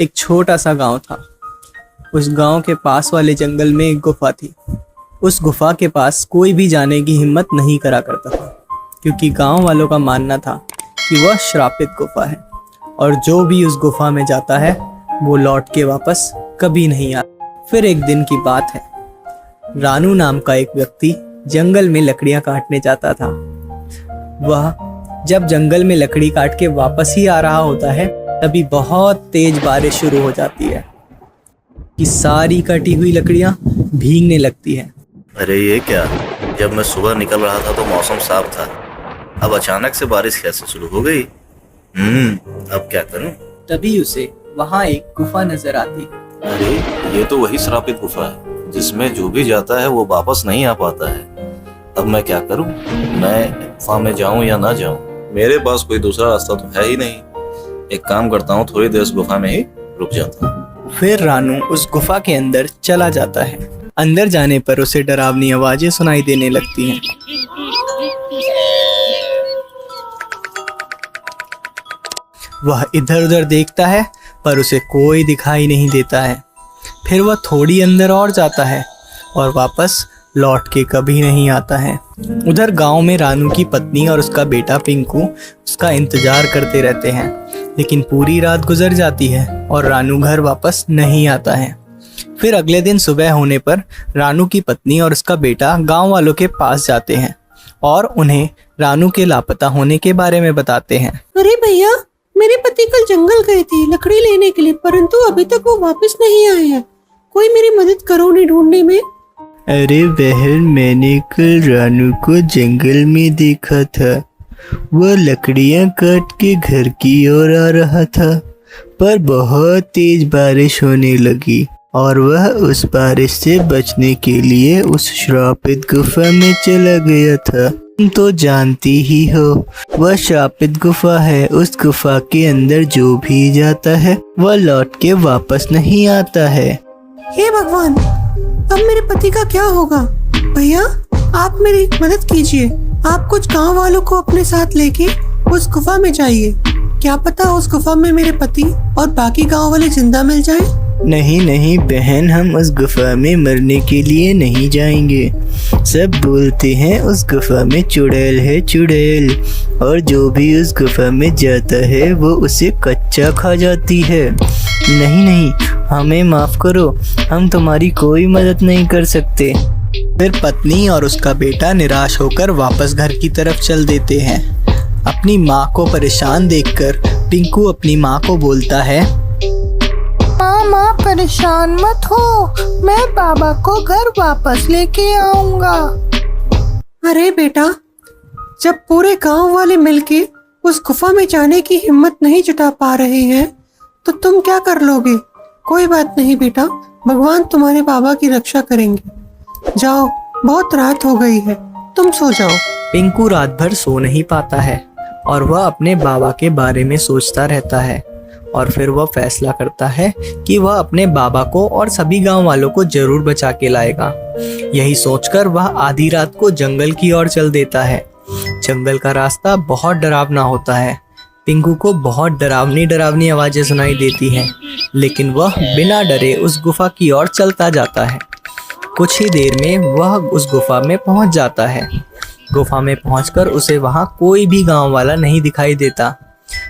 एक छोटा सा गांव था। उस गांव के पास वाले जंगल में एक गुफा थी। उस गुफा के पास कोई भी जाने की हिम्मत नहीं करा करता था, क्योंकि गांव वालों का मानना था कि वह श्रापित गुफा है और जो भी उस गुफा में जाता है वो लौट के वापस कभी नहीं आता। फिर एक दिन की बात है, रानू नाम का एक व्यक्ति जंगल में लकड़ियां काटने जाता था। वह जब जंगल में लकड़ी काट के वापस ही आ रहा होता है, तभी बहुत तेज बारिश शुरू हो जाती है कि सारी कटी हुई लकड़ियां भीगने लगती है। अरे ये क्या, जब मैं सुबह निकल रहा था तो मौसम साफ था, अब अचानक से बारिश कैसे शुरू हो गई? अब क्या करूं? तभी उसे वहां एक गुफा नजर आती। अरे ये तो वही श्रापित गुफा है जिसमें जो भी जाता है वो वापस नहीं आ पाता है। अब मैं क्या करूं? मैं गुफा में जाऊं या ना जाऊं? मेरे पास कोई दूसरा रास्ता तो है ही नहीं। एक काम करता हूँ, थोड़ी देर इस गुफा में ही रुक जाता हूँ। फिर रानू उस गुफा के अंदर चला जाता है। अंदर जाने पर उसे डरावनी आवाजें सुनाई देने लगती हैं। वह इधर उधर देखता है पर उसे कोई दिखाई नहीं देता है। फिर वह थोड़ी अंदर और जाता है और वापस लौट के कभी नहीं आता है। उधर गांव में रानू की पत्नी और उसका बेटा पिंकू उसका इंतजार करते रहते हैं, लेकिन पूरी रात गुजर जाती है और रानू घर वापस नहीं आता है। फिर अगले दिन सुबह होने पर रानू की पत्नी और उसका बेटा गांव वालों के पास जाते हैं और उन्हें रानू के लापता होने के बारे में बताते हैं। अरे भैया, मेरे पति कल जंगल गए थे लकड़ी लेने के लिए, परंतु अभी तक वो वापस नहीं आए हैं। कोई मेरी मदद करो उन्हें ढूंढने में। अरे बहन, मैंने कल रानू को जंगल में देखा था। वह लकड़ियां काट के घर की ओर आ रहा था, पर बहुत तेज बारिश होने लगी और वह उस बारिश से बचने के लिए उस श्रापित गुफा में चला गया था। तुम तो जानती ही हो, वह श्रापित गुफा है। उस गुफा के अंदर जो भी जाता है वह लौट के वापस नहीं आता है। हे भगवान, अब मेरे पति का क्या होगा? भैया, आप मेरी मदद कीजिए। आप कुछ गांव वालों को अपने साथ लेके उस गुफा में जाइए। क्या पता उस गुफा में मेरे पति और बाकी गांव वाले जिंदा मिल जाएं। नहीं नहीं बहन, हम उस गुफा में मरने के लिए नहीं जाएंगे। सब बोलते हैं उस गुफा में चुड़ैल है, चुड़ैल, और जो भी उस गुफा में जाता है वो उसे कच्चा खा जाती है। नहीं नहीं, हमें माफ करो, हम तुम्हारी कोई मदद नहीं कर सकते। फिर पत्नी और उसका बेटा निराश होकर वापस घर की तरफ चल देते हैं। अपनी माँ को परेशान देखकर पिंकू अपनी माँ को बोलता है, माँ परेशान मत हो, मैं बाबा को घर वापस लेके आऊंगा। अरे बेटा, जब पूरे गांव वाले मिलके उस गुफा में जाने की हिम्मत नहीं जुटा पा रहे हैं तो तुम क्या कर लोगे? कोई बात नहीं बेटा, भगवान तुम्हारे बाबा की रक्षा करेंगे। जाओ, बहुत रात हो गई है, तुम सो जाओ। पिंकू रात भर सो नहीं पाता है और वह अपने बाबा के बारे में सोचता रहता है और फिर वह फैसला करता है कि वह अपने बाबा को और सभी गांव वालों को जरूर बचा के लाएगा। यही सोचकर वह आधी रात को जंगल की ओर चल देता है। जंगल का रास्ता बहुत डरावना होता है। पिंकू को बहुत डरावनी आवाजें सुनाई देती हैं, लेकिन वह बिना डरे उस गुफा की ओर चलता जाता है। कुछ ही देर में वह उस गुफा में पहुंच जाता है। गुफा में पहुंचकर उसे वहां कोई भी गांव वाला नहीं दिखाई देता,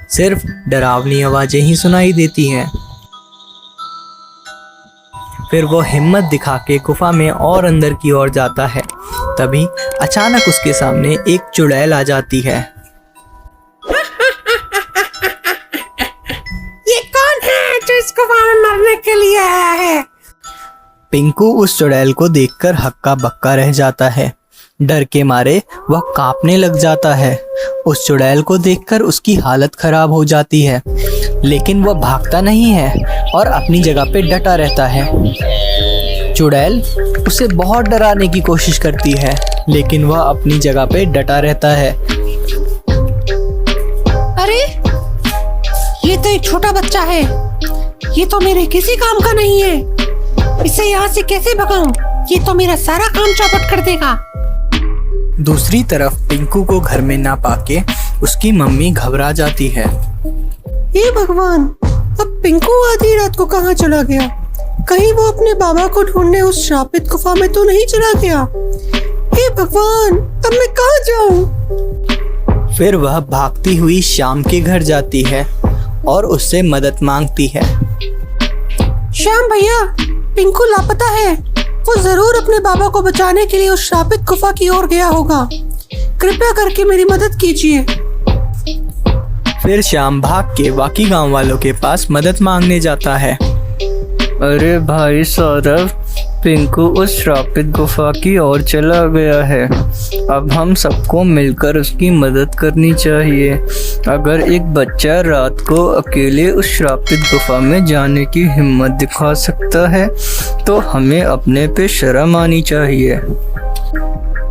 सिर्फ डरावनी आवाजें ही सुनाई देती हैं। फिर वो हिम्मत दिखा के गुफा में और अंदर की ओर जाता है। तभी अचानक उसके सामने एक चुड़ैल आ जाती है। ये कौन है जो इस गुफा में मरने के लिए आया है? पिंकू उस चुड़ैल को देखकर हक्का बक्का रह जाता है। डर के मारे वह कांपने लग जाता है। उस चुड़ैल को देखकर उसकी हालत खराब हो जाती है, लेकिन वह भागता नहीं है और अपनी जगह पे डटा रहता है। चुड़ैल उसे बहुत डराने की कोशिश करती है, लेकिन वह अपनी जगह पे डटा रहता है। अरे, ये तो एक छोटा बच्चा है, ये तो मेरे किसी काम का नहीं है। इसे यहाँ से कैसे भगाऊं? ये तो मेरा सारा काम चौपट कर देगा। दूसरी तरफ पिंकू को घर में ना पाके उसकी मम्मी घबरा जाती है। हे भगवान, अब पिंकू आधी रात को कहाँ चला गया? कहीं वो अपने बाबा को ढूंढने उस श्रापित गुफा में तो नहीं चला गया? हे भगवान, अब मैं कहाँ जाऊं? फिर वह भागती हुई श्याम के घर जाती है और उससे मदद मांगती है। श्याम भैया, पिंकू लापता है। वो जरूर अपने बाबा को बचाने के लिए उस श्रापित गुफा की ओर गया होगा। कृपया करके मेरी मदद कीजिए। फिर श्याम भाग के बाकी गांव वालों के पास मदद मांगने जाता है। अरे भाई सौरभ, पिंकू उस श्रापित गुफा की ओर चला गया है। अब हम सबको मिलकर उसकी मदद करनी चाहिए। अगर एक बच्चा रात को अकेले उस श्रापित गुफा में जाने की हिम्मत दिखा सकता है तो हमें अपने पे शर्म आनी चाहिए।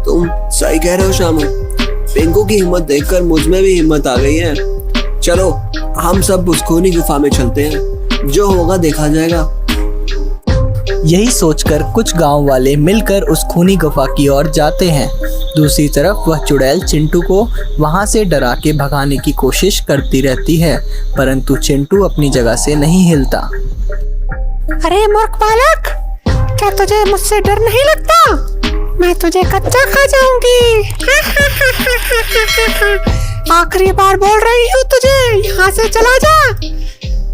तुम सही कह रहे हो श्यामू। पिंकू की हिम्मत देखकर मुझ में भी हिम्मत आ गई है। चलो हम सब उस खूनी गुफा में चलते हैं, जो होगा देखा जाएगा। यही सोचकर कुछ गांव वाले मिलकर उस खूनी गुफा की ओर जाते हैं। दूसरी तरफ वह चुड़ैल चिंटू को वहां से डरा के भगाने की कोशिश करती रहती है, परंतु चिंटू अपनी जगह से नहीं हिलता। अरे मूर्ख बालक, क्या तुझे मुझसे डर नहीं लगता? मैं तुझे कच्चा खा जाऊंगी। आखिरी बार बोल रही हूँ तुझे, यहाँ से चला जा,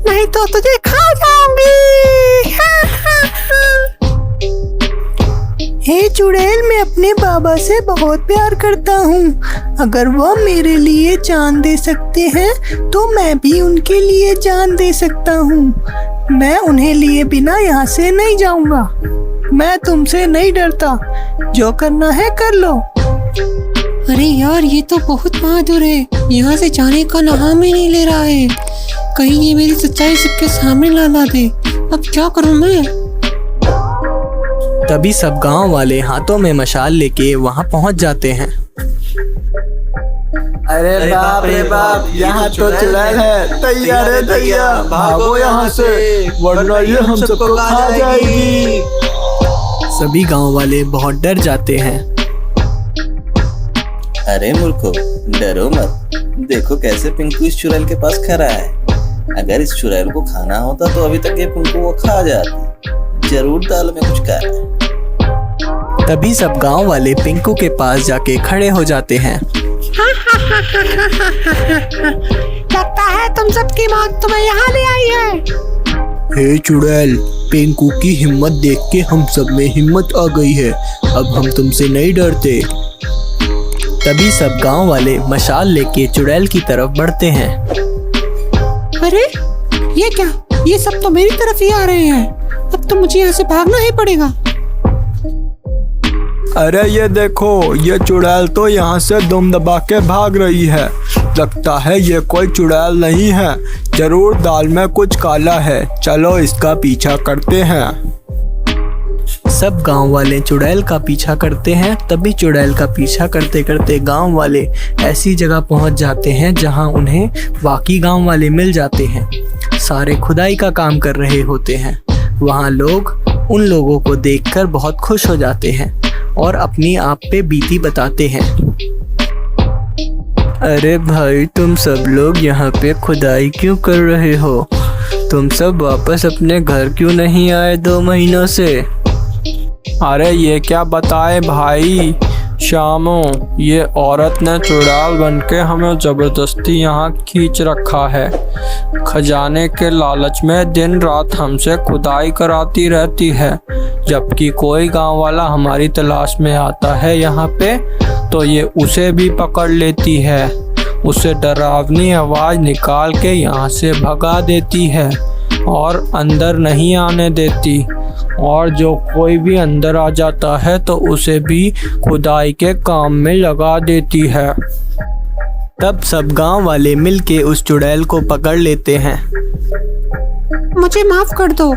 नहीं तो तुझे खा जाऊंगी। हे चुड़ैल, मैं अपने बाबा से बहुत प्यार करता हूँ। अगर वो मेरे लिए जान दे सकते हैं तो मैं भी उनके लिए जान दे सकता हूँ। मैं उन्हें लिए बिना यहाँ से नहीं जाऊंगा। मैं तुमसे नहीं डरता, जो करना है कर लो। अरे यार, ये तो बहुत बहादुर है। यहाँ से जाने का नाम ही नहीं ले रहा है। कहीं ये मेरी सच्चाई सबके सामने ला दे। अब क्या करूँ मैं? तभी सब गांव वाले हाथों में मशाल लेके वहां पहुंच जाते हैं। अरे बाप रे बाप, यहाँ तो चुड़ैल है। तैयार है तैया, भागो यहाँ से, वरना ये हम सबको खा जाएगी। सभी गांव वाले बहुत डर जाते हैं। अरे मूर्खो, डरो मत। देखो कैसे पिंकू इस चुड़ैल के पास खड़ा है। अगर इस चुड़ैल को खाना होता तो अभी तक ये पिंकू वो खा जाती। जरूर दाल में कुछ काला है। तभी सब गांव वाले पिंकू के पास जाके खड़े हो जाते हैं। लगता है तुम सबकी मौत तुम्हें यहाँ ले आई है। हे चुड़ैल, पिंकू की हिम्मत देख के हम सब में हिम्मत आ गई है। अब हम तुमसे नहीं डरते। तभी सब गांव वाले मशाल लेके चुड़ैल की तरफ बढ़ते हैं। अरे ये क्या? ये सब तो मेरी तरफ ही आ रहे हैं। अब तो मुझे यहाँ से भागना ही पड़ेगा। अरे ये देखो, ये चुड़ैल तो यहाँ से दुम दबा के भाग रही है। लगता है ये कोई चुड़ैल नहीं है, जरूर दाल में कुछ काला है। चलो इसका पीछा करते हैं। सब गांव वाले चुड़ैल का पीछा करते हैं। तभी चुड़ैल का पीछा करते करते गांव वाले ऐसी जगह पहुंच जाते हैं जहां उन्हें बाकी गांव वाले मिल जाते हैं। सारे खुदाई का काम कर रहे होते हैं। वहां लोग उन लोगों को देखकर बहुत खुश हो जाते हैं और अपनी आप पे बीती बताते हैं। अरे भाई, तुम सब लोग यहाँ पे खुदाई क्यों कर रहे हो? तुम सब वापस अपने घर क्यों नहीं आए 2 महीनों से? अरे ये क्या बताए भाई श्यामो, ये औरत ने चुड़ैल बनके हमें जबरदस्ती यहाँ खींच रखा है। खजाने के लालच में दिन रात हमसे खुदाई कराती रहती है। जबकि कोई गांव वाला हमारी तलाश में आता है यहाँ पे तो ये उसे भी पकड़ लेती है। उसे डरावनी आवाज़ निकाल के यहाँ से भगा देती है और अंदर नहीं आने देती। और जो कोई भी अंदर आ जाता है तो उसे भी खुदाई के काम में लगा देती है। तब सब गांव वाले मिलके उस चुड़ैल को पकड़ लेते हैं। मुझे माफ कर दो,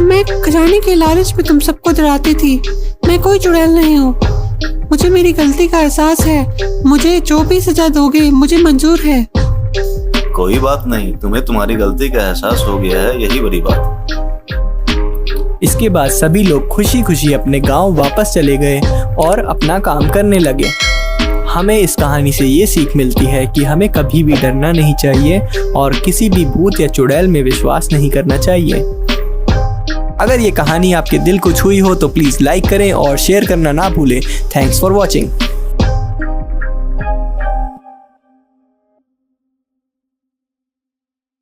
मैं खजाने के लालच में तुम सबको डराती थी। मैं कोई चुड़ैल नहीं हूँ। मुझे मेरी गलती का एहसास है। मुझे जो भी सजा दोगे मुझे मंजूर है। कोई बात नहीं, तुम्हें तुम्हारी गलती का एहसास हो गया है, यही बड़ी बात। इसके बाद सभी लोग खुशी खुशी अपने गांव वापस चले गए और अपना काम करने लगे। हमें इस कहानी से ये सीख मिलती है कि हमें कभी भी डरना नहीं चाहिए और किसी भी भूत या चुड़ैल में विश्वास नहीं करना चाहिए। अगर ये कहानी आपके दिल को छुई हो तो प्लीज़ लाइक करें और शेयर करना ना भूलें। Thanks for watching.